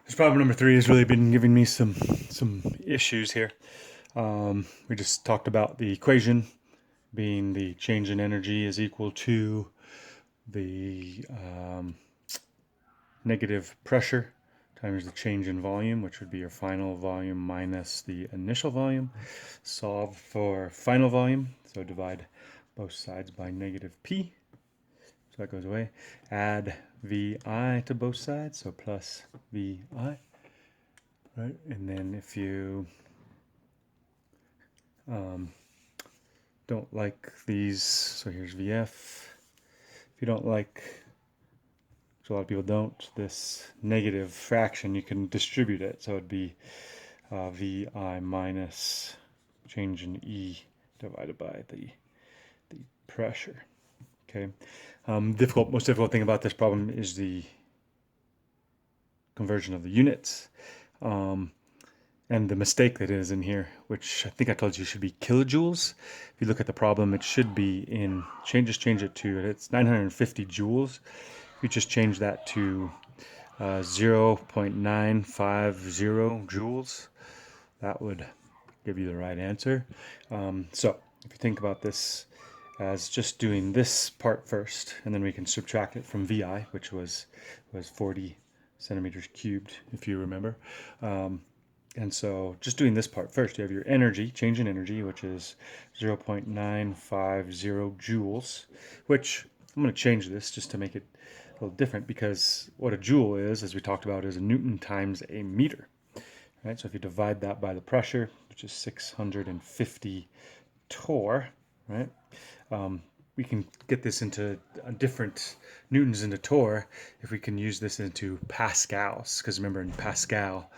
This problem number 3 has really been giving me some issues here. We just talked about the equation being the change in energy is equal to the negative pressure times the change in volume, which would be your final volume minus the initial volume. Solve for final volume, so divide both sides by negative P. So that goes away. Add VI to both sides, so plus VI. Right, and then if you don't like these, so here's VF. If you don't like, which a lot of people don't, this negative fraction, you can distribute it. So it'd be VI minus change in E divided by the pressure. Okay. Most difficult thing about this problem is the conversion of the units. And the mistake that is in here, which I think I told you should be kilojoules. If you look at the problem, it should be in, change it to, it's 950 joules. If you just change that to 0.950 joules, that would give you the right answer. So if you think about this as just doing this part first, and then we can subtract it from VI, which was 40 centimeters cubed, if you remember. And so just doing this part first, you have your energy, change in energy, which is 0.950 joules, which I'm going to change this just to make it a little different, because what a joule is, as we talked about, is a Newton times a meter. Right? So if you divide that by the pressure, which is 650 torr, right? We can get this into different newtons into torr if we can use this into pascals, because remember in Pascal,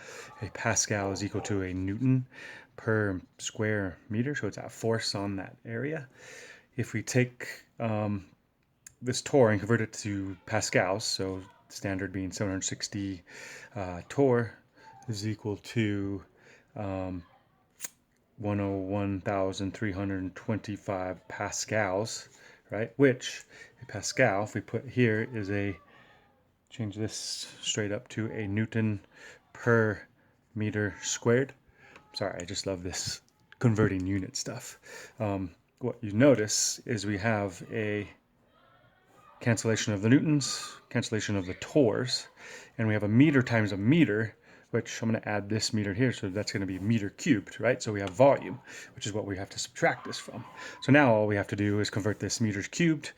a pascal is equal to a newton per square meter, so it's that force on that area. If we take this torr and convert it to pascals, so standard being 760 torr is equal to 101,325 pascals, right? Which a pascal, if we put here, is change this straight up to a Newton per meter squared. Sorry, I just love this converting unit stuff. What you notice is we have a cancellation of the newtons, cancellation of the torrs, and we have a meter times a meter, which I'm going to add this meter here, so that's going to be meter cubed, right? So we have volume, which is what we have to subtract this from. So now all we have to do is convert this meters cubed,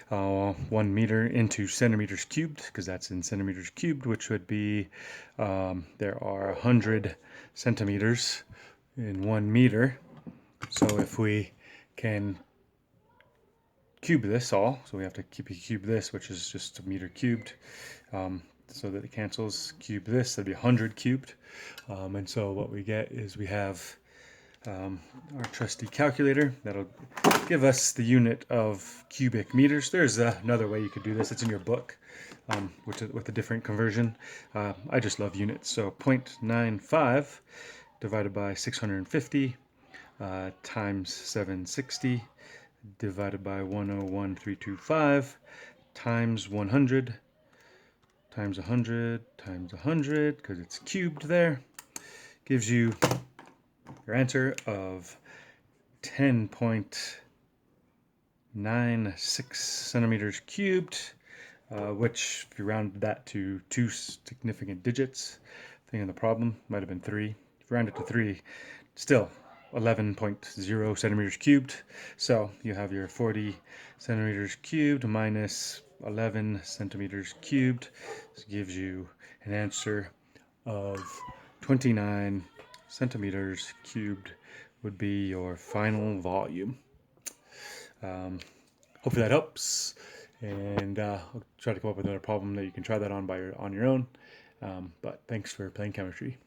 1 meter into centimeters cubed, because that's in centimeters cubed, which would be, there are 100 centimeters in 1 meter. So if we can cube this all, so we have to cube this, which is just a meter cubed, so that it cancels. Cube this, that'd be 100 cubed. And so what we get is we have our trusty calculator that'll give us the unit of cubic meters. There's another way you could do this. It's in your book, with a different conversion. I just love units. So 0.95 divided by 650 times 760 divided by 101,325 times 100 times 100 times 100, because it's cubed there, gives you your answer of 10.96 centimeters cubed, which if you round that to 2 significant digits, thing in the problem might have been 3. If you round it to 3, still 11.0 centimeters cubed. So you have your 40 centimeters cubed minus 11 centimeters cubed. This gives you an answer of 29 centimeters cubed would be your final volume. Hopefully that helps, and I'll try to come up with another problem that you can try that on on your own. But thanks for playing chemistry.